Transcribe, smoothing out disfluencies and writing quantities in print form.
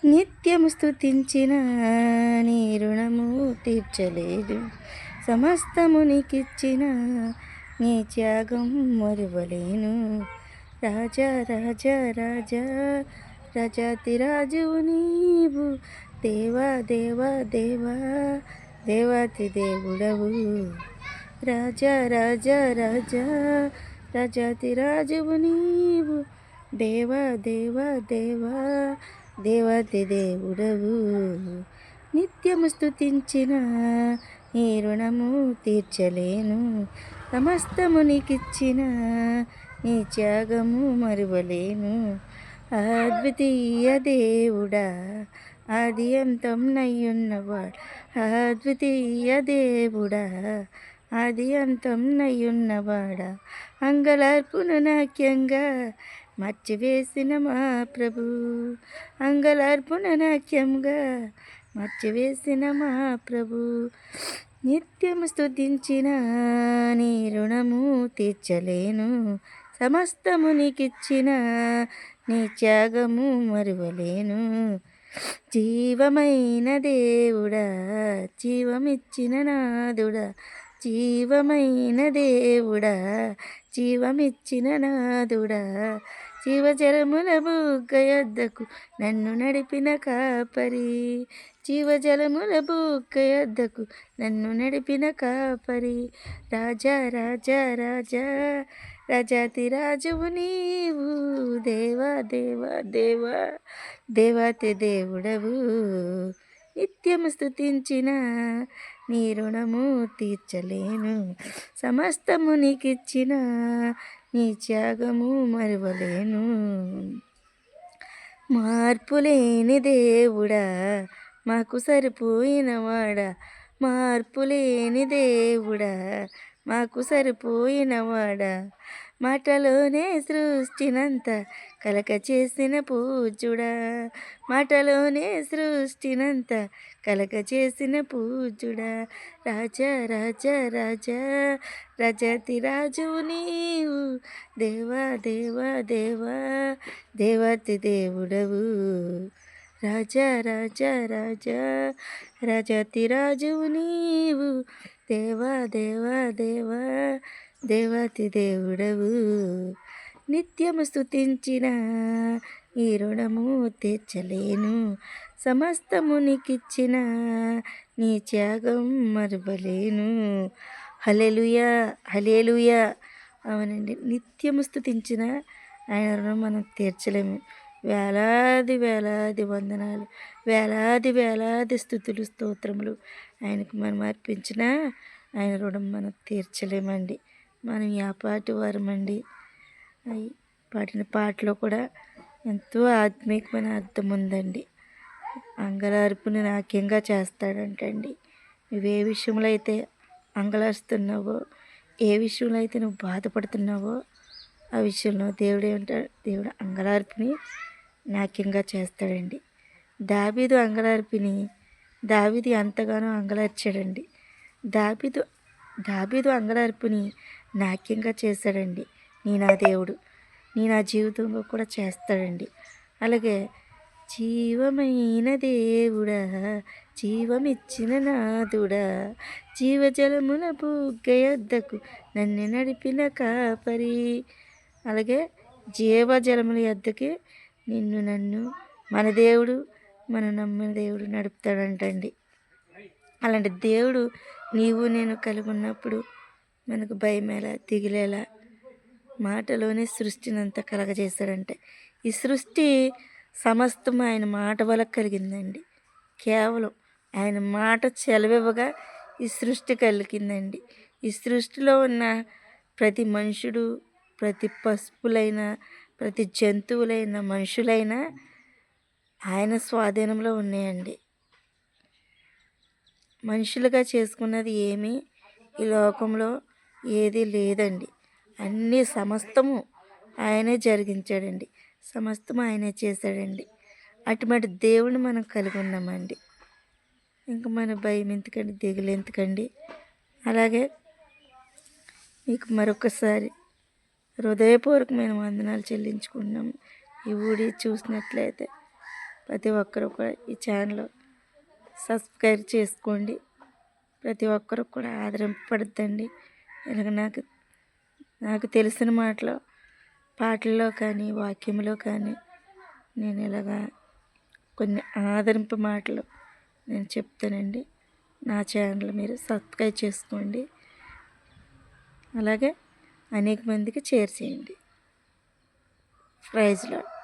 నిత్యము స్తుతించిన నీ రుణము తీర్చలేదు. సమస్తము నీకిచ్చిన నీ త్యాగం మరువలేను. రాజా రాజా రాజా రాజాతిరాజువు నీవు. దేవా దేవా దేవా దేవాతి దేవుడవు. రాజా రాజా రాజా రాజాతిరాజువు నీవు. దేవా దేవా దేవా దేవాతి దేవుడవు. నిత్యము స్తుతించిన నీ రుణము తీర్చలేను. సమస్తము నీకిచ్చిన నీ త్యాగము మరువలేను. అద్వితీయ దేవుడా, ఆది అంతం నయ్యున్నవాడు. అద్వితీయ దేవుడా, ఆది అంతం నయ్యున్నవాడా, అంగలార్పును నాట్యంగా మర్చివేసిన మా ప్రభు. అంగలార్పున నాట్యంగా మర్చివేసిన మా ప్రభు. నిత్యము స్తుతించిన నీ రుణము తీర్చలేను. సమస్తము నీకిచ్చిన నీ త్యాగము మరువలేను. జీవమైన దేవుడా, జీవమిచ్చిన నాదుడా, జీవమైన దేవుడా, జీవమిచ్చిన నాదుడా, జీవజలముల బుగ్గ యొద్దకు నన్ను నడిపిన కాపరి. జీవజలముల బుగ్గ యొద్దకు నన్ను నడిపిన కాపరి. రాజా రాజా రాజా రాజాతి రాజువు నీవు. దేవా దేవా దేవా దేవాతి దేవుడవు. నిత్యము స్తుతించిన నీ రుణము తీర్చలేను. సమస్తము నీకిచ్చిన నీ త్యాగము మరువలేను. మార్పులేని దేవుడా, మాకు సరిపోయినవాడా, మార్పులేని దేవుడా, మాకు సరిపోయినవాడా, మాటలోనే సృష్టినంత కలక చేసిన పూజ్యుడా, మాటలోనే సృష్టినంత కలక చేసిన పూజ్యుడా. రాజా రాజా రాజా రాజాతి రాజువు నీవు. దేవా దేవా దేవా దేవాతి దేవుడవు. రాజా రాజా రాజా రాజాతి రాజువు నీవు. దేవా దేవా దేవా దేవాతి దేవుడవు. నిత్యము స్తుతించిన ఈ రుణము తీర్చలేను. సమస్తము నీకిచ్చిన నీ త్యాగం మరువలేను. హల్లెలూయా హల్లెలూయా. అవునండి, నిత్యము స్తుతించిన ఆయన రుణం మనం తీర్చలేము. వేలాది వేలాది వందనాలు, వేలాది వేలాది స్థుతులు స్తోత్రములు ఆయనకు మనం అర్పించిన ఆయన రుణం మనం తీర్చలేమండి. మనం పాటి వారమండి. అవి పాడిన పాటలో కూడా ఎంతో ఆత్మీయమైన అర్థం ఉందండి. అంగలార్పుని నాట్యంగా చేస్తాడంటండి. నువ్వే విషయంలో అయితే అంగలారుస్తున్నావో, ఏ విషయంలో అయితే నువ్వు బాధపడుతున్నావో ఆ విషయంలో దేవుడు ఏమంటాడు, దేవుడు అంగలార్పుని నాట్యంగా చేస్తాడండి. దావీదు అంగలార్పిని దావీదు ఎంతగానో అంగలార్చాడండి. దావీదు దావీదు అంగలార్పుని నాట్యంగా చేశాడండి. నా దేవుడు నా జీవితంలో కూడా చేస్తాడండి. అలాగే జీవమైన దేవుడా, జీవమిచ్చిన నాదుడా, జీవజలముల బుగ్గ యొద్దకు నన్ను నడిపిన కాపరి. అలాగే జీవజలముల యొద్దకి నన్ను మన దేవుడు, మన నమ్మిన దేవుడు నడుపుతాడంటండి. అలాంటి దేవుడు నీవు నేను కలిగి ఉన్నప్పుడు మనకు భయమేలా, దిగులేలా. మాటలోనే సృష్టినంతా కలగజేశాడంటే ఈ సృష్టి సమస్తం ఆయన మాట వల్ల కలిగిందండి. కేవలం ఆయన మాట చెలవివ్వగా ఈ సృష్టి కలిగిందండి. ఈ సృష్టిలో ఉన్న ప్రతి మనుషుడు, ప్రతి పశువులైన, ప్రతి జంతువులైన, మనుషులైనా ఆయన స్వాధీనంలో ఉన్నాయండి. మనుషులుగా చేసుకున్నది ఏమీ ఈ లోకంలో ఏది లేదండి. అన్నీ సమస్తము ఆయనే జరిగించాడండి. సమస్తము ఆయనే చేశాడండి. అటువంటి దేవుడిని మనం కలిగి ఉన్నామండి. ఇంకా మన భయం ఎందుకండి, దిగులు ఎందుకండి. అలాగే మీకు మరొకసారి హృదయపూర్వకమైన వందనాలు చెల్లించుకుంటున్నాము. ఈ వీడియో చూసినట్లయితే ప్రతి ఒక్కరు కూడా ఈ ఛానల్ సబ్స్క్రైబ్ చేసుకోండి. ప్రతి ఒక్కరు కూడా ఆదరింపబడుద్దండి. ఇలాగ నాకు తెలిసిన మాటలు పాటల్లో కానీ వాక్యంలో కానీ నేను ఇలాగా కొన్ని ఆదరింపు మాటలు నేను చెప్తానండి. నా ఛానల్ మీరు సబ్స్క్రైబ్ చేసుకోండి. అలాగే అనేక మందికి షేర్ చేయండి. Praise lord.